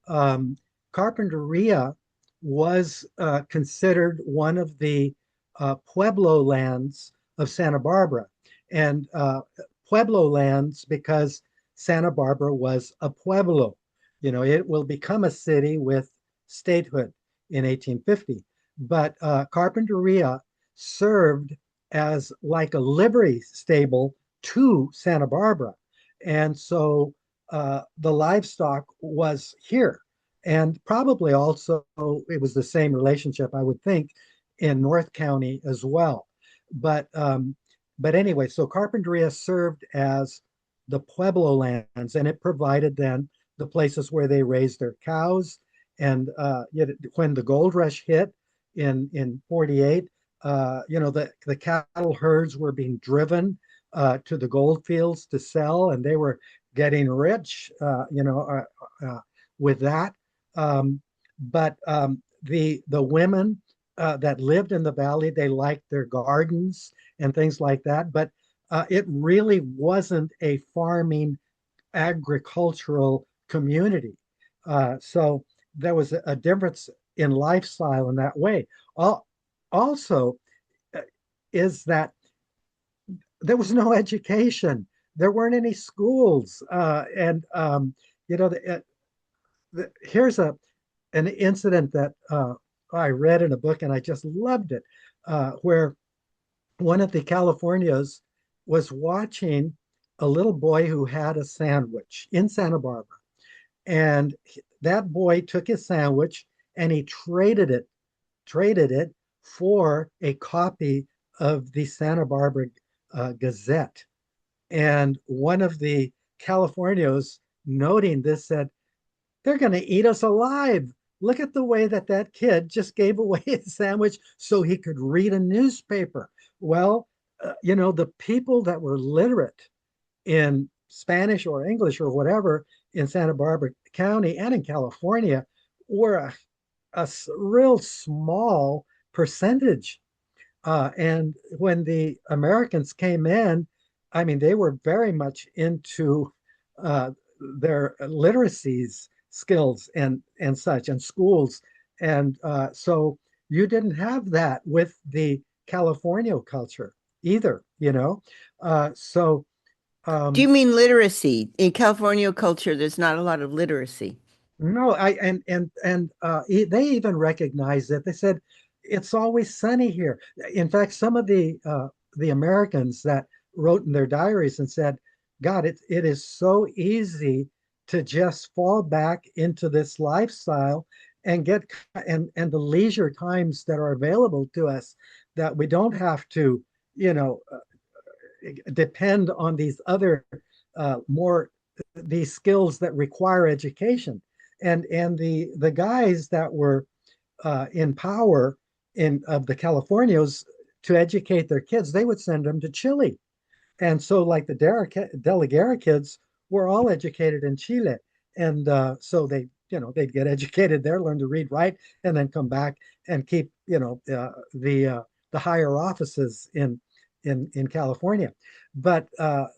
um, Carpinteria was considered one of the pueblo lands of Santa Barbara, and pueblo lands because Santa Barbara was a pueblo. It will become a city with statehood in 1850. But Carpinteria served as like a livery stable to Santa Barbara. And so the livestock was here. And probably also it was the same relationship, I would think, in North County as well. But anyway, so Carpinteria served as the Pueblo lands, and it provided then the places where they raised their cows. And yet, when the gold rush hit in 48, the cattle herds were being driven to the gold fields to sell, and they were getting rich, with that. But the women that lived in the valley, they liked their gardens and things like that. But it really wasn't a farming agricultural community. So there was a difference in lifestyle in that way. Also, is that there was no education. There weren't any schools, and here's an incident that I read in a book, and I just loved it, where one of the Californias was watching a little boy who had a sandwich in Santa Barbara. And that boy took his sandwich and he traded it for a copy of the Santa Barbara Gazette. And one of the Californios noting this said, they're going to eat us alive. Look at the way that kid just gave away his sandwich so he could read a newspaper. Well, the people that were literate in Spanish or English or whatever in Santa Barbara County and in California were a real small percentage. And when the Americans came in, I mean, they were very much into their literacies skills and such, and schools. And so you didn't have that with the California culture either. So Do you um, mean literacy? In California culture, there's not a lot of literacy. no, they even recognized it. They said, it's always sunny here. In fact, some of the Americans that wrote in their diaries and said, God, it is so easy to just fall back into this lifestyle and get and the leisure times that are available to us, that we don't have to, you know, depend on these other more these skills that require education. And the guys that were in power in of the Californios to educate their kids, they would send them to Chile. And so, like the De La Guerra kids were all educated in Chile, and so they, you know, they'd get educated there, learn to read, write, and then come back and keep, you know, the higher offices in California. But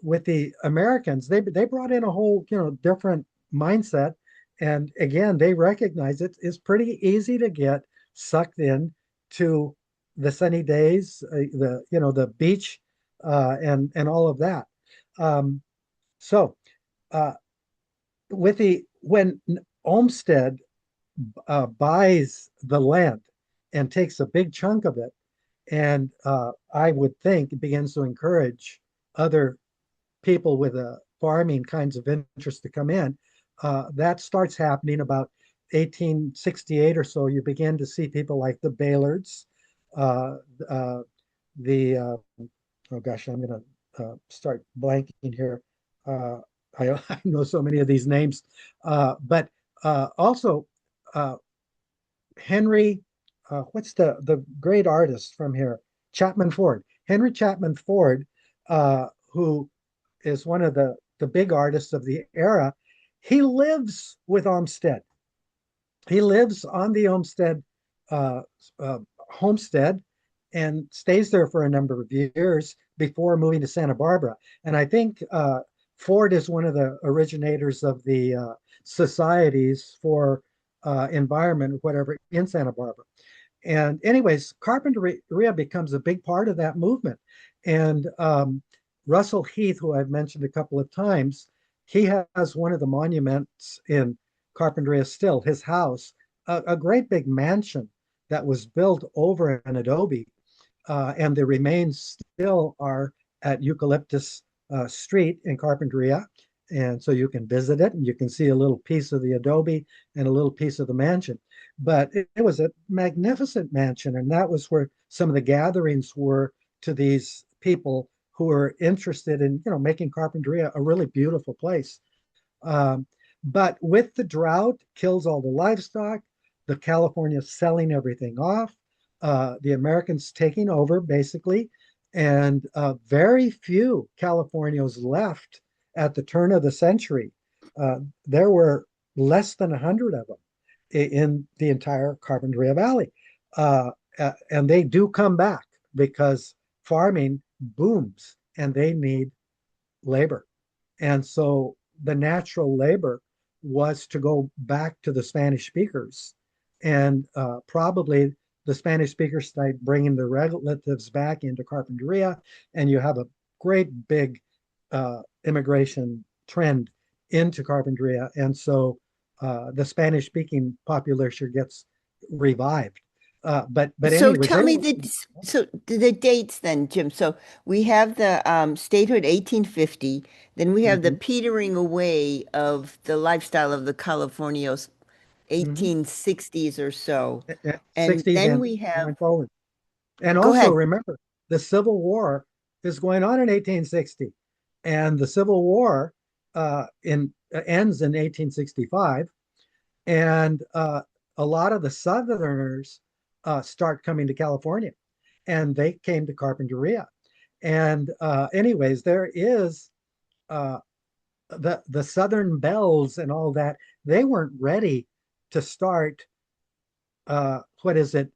with the Americans, they brought in a whole, you know, different mindset, and again, they recognize it's pretty easy to get sucked in to the sunny days, the, you know, the beach, and all of that. Um, so uh, with the when Olmsted buys the land and takes a big chunk of it, and I would think it begins to encourage other people with a farming kinds of interest to come in. That starts happening about 1868 or so. You begin to see people like the Baylards, uh, uh, the oh gosh, I'm going to start blanking here. I know so many of these names, but also uh, Henry, what's the great artist from here? Chapman Ford. Henry Chapman Ford, who is one of the big artists of the era. He lives with Olmsted. He lives on the Olmsted uh, homestead and stays there for a number of years before moving to Santa Barbara. And I think Ford is one of the originators of the societies for environment, whatever, in Santa Barbara. And anyways, Carpinteria becomes a big part of that movement. And Russell Heath, who I've mentioned a couple of times, he has one of the monuments in Carpinteria still, his house, a great big mansion that was built over an adobe. And the remains still are at Eucalyptus Street in Carpinteria. And so you can visit it and you can see a little piece of the adobe and a little piece of the mansion. But it was a magnificent mansion. And that was where some of the gatherings were to these people who were interested in, you know, making Carpinteria a really beautiful place. Um, but with the drought, kills all the livestock, the California selling everything off, the Americans taking over basically, and very few Californios left at the turn of the century. There were less than 100 of them in the entire Carpinteria Valley. And they do come back because farming booms and they need labor. And so the natural labor was to go back to the Spanish speakers. And probably the Spanish speakers start bringing the relatives back into Carpinteria, and you have a great big immigration trend into Carpinteria. And so the Spanish speaking population gets revived. But So anyways, tell they me were, the dates then, Jim. So we have the statehood 1850, then we have the mhm, petering away of the lifestyle of the Californios mhm, 1860s or so. And 60s then and we have, going forward. And go also ahead. remember, the Civil War is going on in 1860, and the Civil War in ends in 1865, and a lot of the Southerners start coming to California, and they came to Carpinteria. And anyways, there is uh, the Southern Bells and all that. They weren't ready to start. What is it?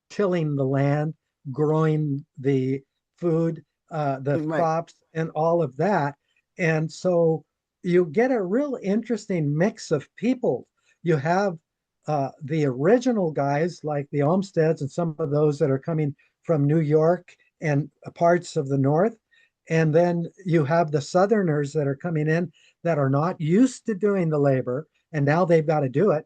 Tilling the land, growing the food, the Right. crops, and all of that. And so you get a real interesting mix of people. You have the original guys like the Olmsteds and some of those that are coming from New York and parts of the North. And then you have the Southerners that are coming in that are not used to doing the labor, and now they've got to do it.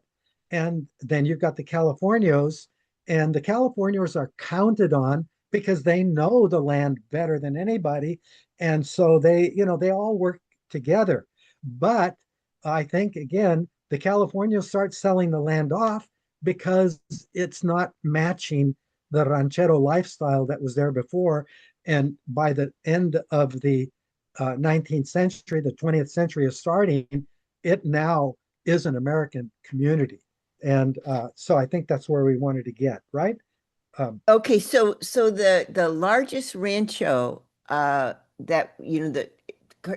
And then you've got the Californios, and the Californios are counted on because they know the land better than anybody. And so they all work together. But I think, again, the Californians start selling the land off because it's not matching the ranchero lifestyle that was there before. And by the end of the 19th century, the 20th century is starting, it now is an American community. And so I think that's where we wanted to get, right? Okay, so the largest rancho that the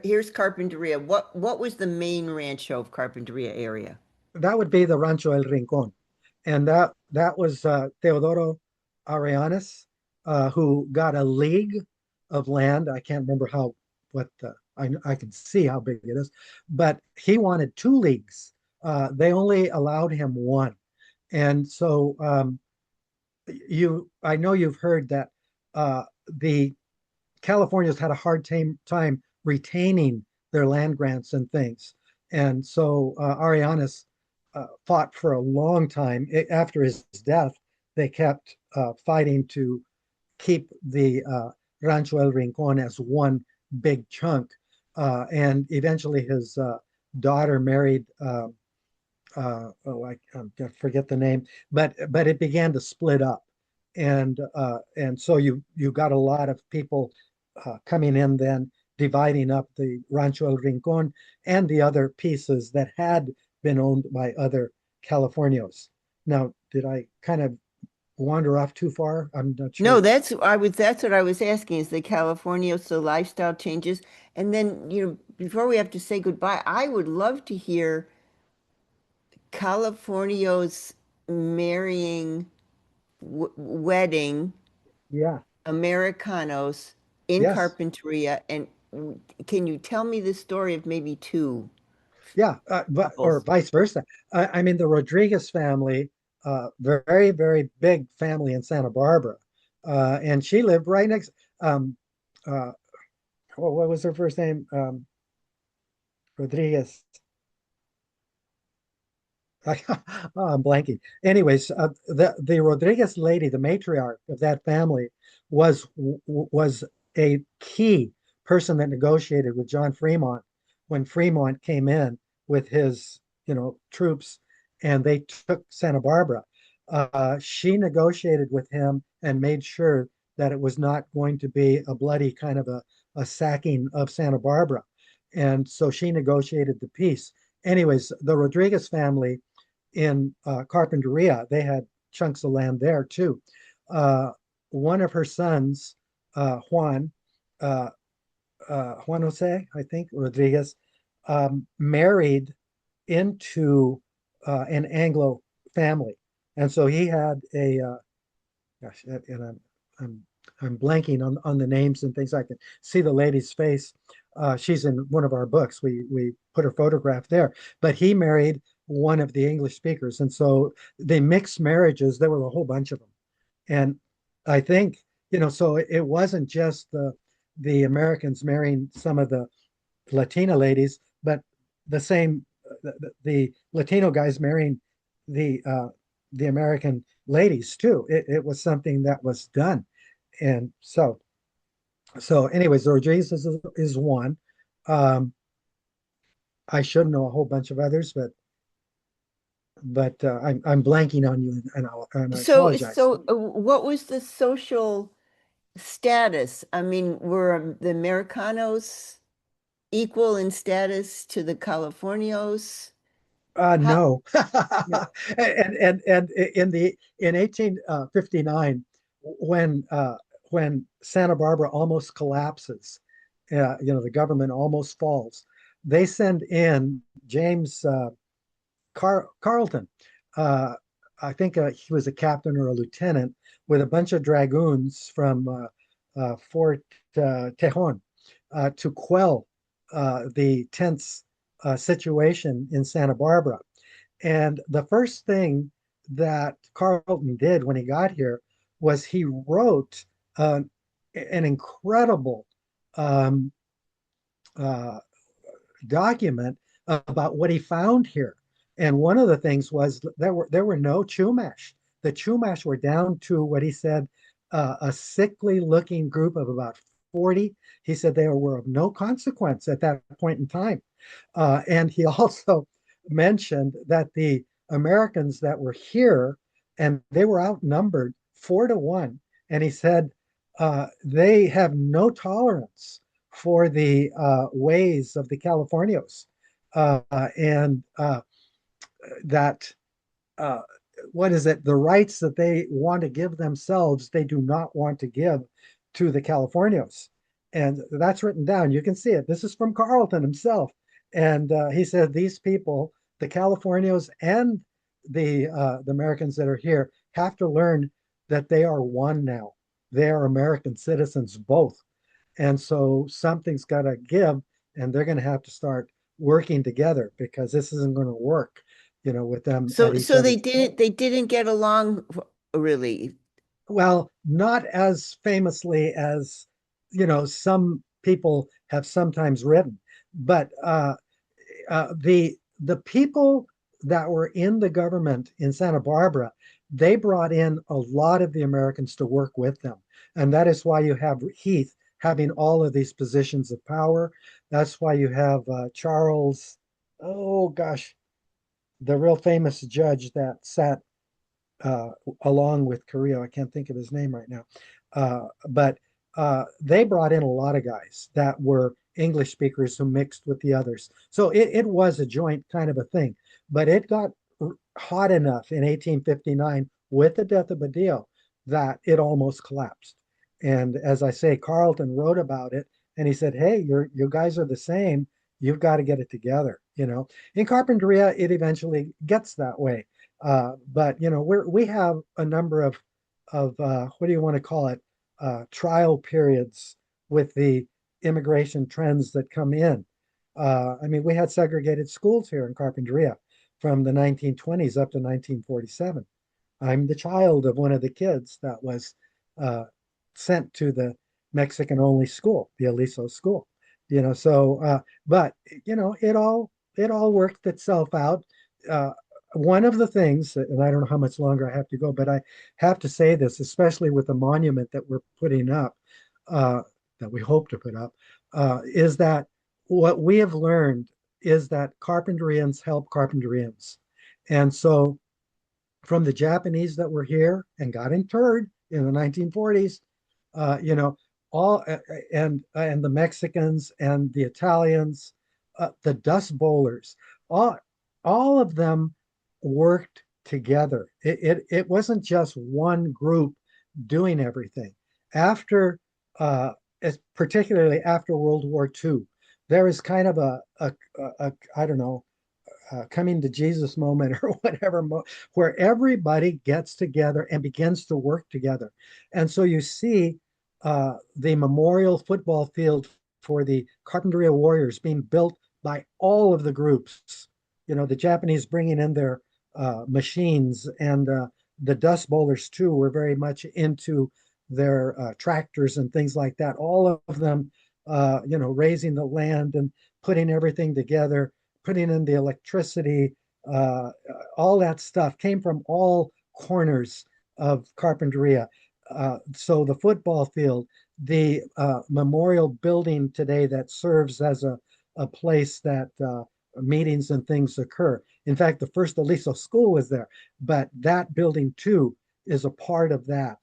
here's Carpinteria. What was the main rancho of Carpinteria area? That would be the Rancho El Rincon. And that was Teodoro Arellanes, who got a league of land. I can't remember what I can see how big it is, but he wanted 2 leagues. They only allowed him one. And so I know you've heard that the California's had a hard time retaining their land grants and things. And so Arianes fought for a long time. After his death, they kept fighting to keep the Rancho El Rincon as one big chunk. And eventually his daughter married, I forget the name, but it began to split up. And so you got a lot of people coming in then, dividing up the Rancho El Rincon and the other pieces that had been owned by other Californios. Now, did I kind of wander off too far? I'm not No, sure. that's what I was asking is the California, so lifestyle changes. And then, before we have to say goodbye, I would love to hear Californios marrying, wedding Yeah, Americanos in yes, Carpinteria. And can you tell me the story of maybe two yeah, but or couples? vice versa. I mean, the Rodriguez family, very, very big family in Santa Barbara, and she lived right next. Um, uh, what was her first name? Rodriguez. I'm blanking. Anyways, the Rodriguez lady, the matriarch of that family, was a key person that negotiated with John Fremont when Fremont came in with his troops, and they took Santa Barbara. She negotiated with him and made sure that it was not going to be a bloody kind of a sacking of Santa Barbara, and so she negotiated the peace. Anyways, the Rodriguez family in Carpinteria, they had chunks of land there too. One of her sons, Juan, uh, Juan Jose, I think, Rodriguez, married into an Anglo family. And so he had gosh, and I'm, I'm blanking on the names and things. I can see the lady's face. She's in one of our books. We put her photograph there, but he married one of the English speakers. And so they mixed marriages. There were a whole bunch of them. And I think, so it wasn't just the Americans marrying some of the Latina ladies, but the same the Latino guys marrying the American ladies too. It was something that was done, and anyways, Rodriguez is one. Um, I should know a whole bunch of others, but I'm blanking on you, and I apologize. What was the social status? I mean, were the Americanos equal in status to the Californios? How? No. No. And in 1859, when Santa Barbara almost collapses, the government almost falls, they send in James Carleton. Uh, I think he was a captain or a lieutenant with a bunch of dragoons from Fort Tejon to quell the tense situation in Santa Barbara. And the first thing that Carleton did when he got here was he wrote an incredible um, uh, document about what he found here. And one of the things was there were no Chumash. The Chumash were down to what he said a sickly looking group of about 40. He said they were of no consequence at that point in time. And he also mentioned that the Americans that were here, and they were outnumbered 4-1. And he said they have no tolerance for the ways of the Californios. And that uh, what is it? The rights that they want to give themselves, they do not want to give to the Californios, and that's written down. You can see it. This is from Carlton himself, and he said these people, the Californios and the Americans that are here, have to learn that they are one now. They are American citizens both, and so something's got to give, and they're going to have to start working together because this isn't going to work, with them at each So other's. they didn't get along really. Well, not as famously as, some people have sometimes written, but the people that were in the government in Santa Barbara, they brought in a lot of the Americans to work with them. And that is why you have Heath having all of these positions of power. That's why you have Charles, oh gosh, the real famous judge that sat uh, along with Carrillo. I can't think of his name right now. But they brought in a lot of guys that were English speakers who mixed with the others. So it was a joint kind of a thing. But it got hot enough in 1859 with the death of Badillo that it almost collapsed. And as I say, Carlton wrote about it and he said, hey, you guys are the same. You've got to get it together. In Carpinteria, it eventually gets that way. But we have a number of what do you want to call it, trial periods with the immigration trends that come in. I mean, we had segregated schools here in Carpinteria from the 1920s up to 1947. I'm the child of one of the kids that was uh, sent to the Mexican only school, the Aliso school. But it all worked itself out. Uh, One of the things, and I don't know how much longer I have to go, but I have to say this, especially with the monument that we're putting up, uh, that we hope to put up, is that what we have learned is that Carpinterians help Carpinterians. And so from the Japanese that were here and got interred in the 1940s, you know, all and the Mexicans and the Italians, the Dust Bowlers, all all of them worked together. It wasn't just one group doing everything. After, particularly after World War II, there is kind of a I don't know, coming to Jesus moment or whatever, where everybody gets together and begins to work together. And so you see the memorial football field for the Carpinteria Warriors being built by all of the groups. The Japanese bringing in their machines, and the Dust Bowlers too were very much into their tractors and things like that. All of them, raising the land and putting everything together, putting in the electricity, all that stuff came from all corners of Carpinteria. So the football field, the memorial building today that serves as a place that meetings and things occur. In fact, the first Aliso school was there, but that building too is a part of that.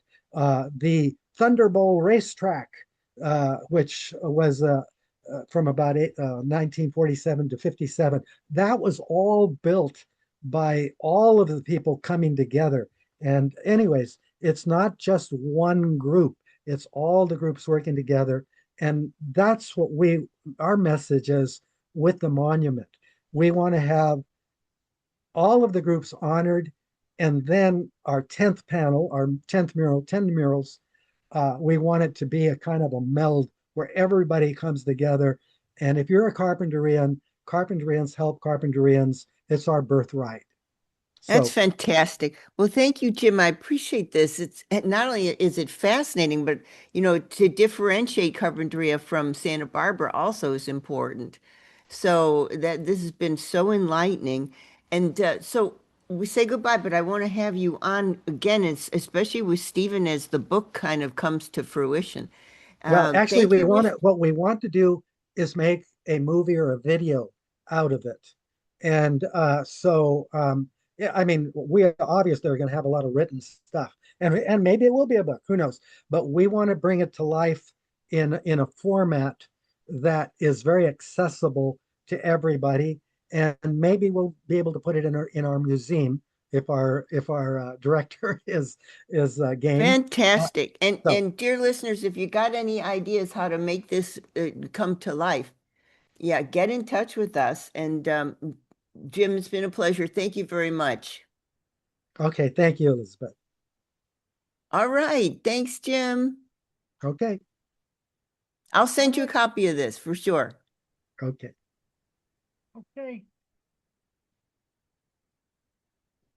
The Thunder Bowl racetrack, which was from about 1947 to 57, that was all built by all of the people coming together. And anyways, it's not just one group, it's all the groups working together. And that's what our message is with the monument. We want to have all of the groups honored. And then our 10th panel, our 10th mural, 10 murals, we want it to be a kind of a meld where everybody comes together. And if you're a Carpinterian, Carpinterians help Carpinterians. It's our birthright. That's So, fantastic. Well, thank you, Jim. I appreciate this. It's not only is it fascinating, but to differentiate Carpinteria from Santa Barbara also is important. So that this has been so enlightening. And so we say goodbye, but I want to have you on again, especially with Stephen as the book kind of comes to fruition. Well, actually, Thank you. what we want to do is make a movie or a video out of it. And yeah, I mean, we obviously are going to have a lot of written stuff, and maybe it will be a book, who knows? But we want to bring it to life in a format that is very accessible to everybody, and maybe we'll be able to put it in our museum if our director is game. Uh, Fantastic. And so and dear listeners, if you got any ideas how to make this come to life, yeah, get in touch with us. And Jim, it's been a pleasure. Thank you very much. okay, thank you, Elizabeth. All right. Thanks, Jim. Okay, I'll send you a copy of this for sure. okay. Okay.